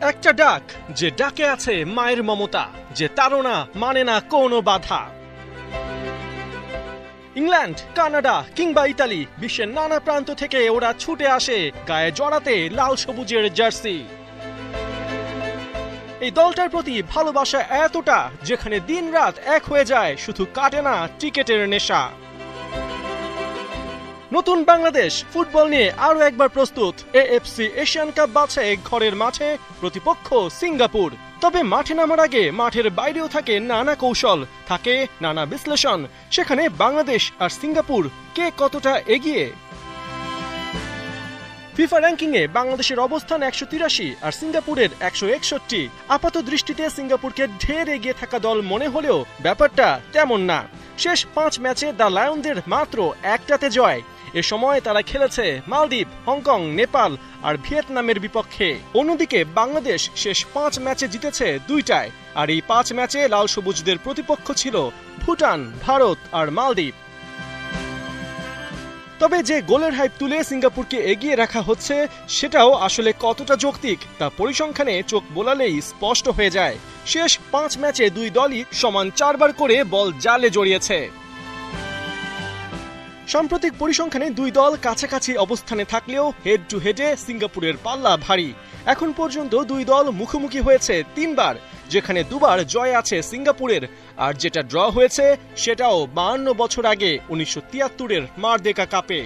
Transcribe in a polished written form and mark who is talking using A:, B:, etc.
A: একটা ডাক যে ডাকে আছে মায়ের মমতা, যে তাড়না মানে না কোনো বাধা। ইংল্যান্ড, কানাডা কিংবা ইতালি, বিশ্বের নানা প্রান্ত থেকে ওরা ছুটে আসে গায়ে জড়াতে লাল সবুজের জার্সি। এই দলটার প্রতি ভালোবাসা এতটা যেখানে দিনরাত এক হয়ে যায়, শুধু কাটে না টিকেটের নেশা। নতুন বাংলাদেশ ফুটবল নিয়ে আরো একবার প্রস্তুত। এএফসি এশিয়ান কাপ বাছাই ঘরের মাঠে, প্রতিপক্ষ সিঙ্গাপুর। তবে মাঠে নামার আগে মাঠের বাইরেও থাকে নানা কৌশল, থাকে নানা বিশ্লেষণ। সেখানে বাংলাদেশ আর সিঙ্গাপুর কে কতটা এগিয়ে? ফিফা র্যাঙ্কিং এ বাংলাদেশের অবস্থান 183 আর সিঙ্গাপুরের 161। আপাত দৃষ্টিতে সিঙ্গাপুরকে ঢের এগিয়ে থাকা দল মনে হলেও ব্যাপারটা তেমন না। শেষ 5 ম্যাচে দ্য লায়নদের মাত্র একটাতে জয়। এ সময় তারা খেলেছে মালদ্বীপ, হংকং, নেপাল আর ভিয়েতনামের বিপক্ষে। অন্যদিকে বাংলাদেশ শেষ 5 ম্যাচে জিতেছে 2টায়, আর এই 5 ম্যাচে লাল সবুজদের প্রতিপক্ষ ছিল ভুটান, ভারত আর মালদ্বীপ। তবে যে গোলের হাইপ তুলে সিঙ্গাপুরকে এগিয়ে রাখা হচ্ছে, সেটাও আসলে কতটা যৌক্তিক তা পরিসংখ্যানে চোখ বোলালেই স্পষ্ট হয়ে যায়। শেষ 5 ম্যাচে দুই দলই সমান 4 বার করে বল জালে জড়িয়েছে। সাম্প্রতিক পরিসংখ্যানে দুই দল কাছাকাছি অবস্থানে থাকলেও হেড টু হেডে সিঙ্গাপুরের পাল্লা ভারী। এখন পর্যন্ত দুই দল মুখোমুখি হয়েছে 3 বার, যেখানে 2 বার জয় আছে সিঙ্গাপুরের, আর যেটা ড্র হয়েছে সেটাও 52 বছর আগে 1973-এর মারদেকা কাপে।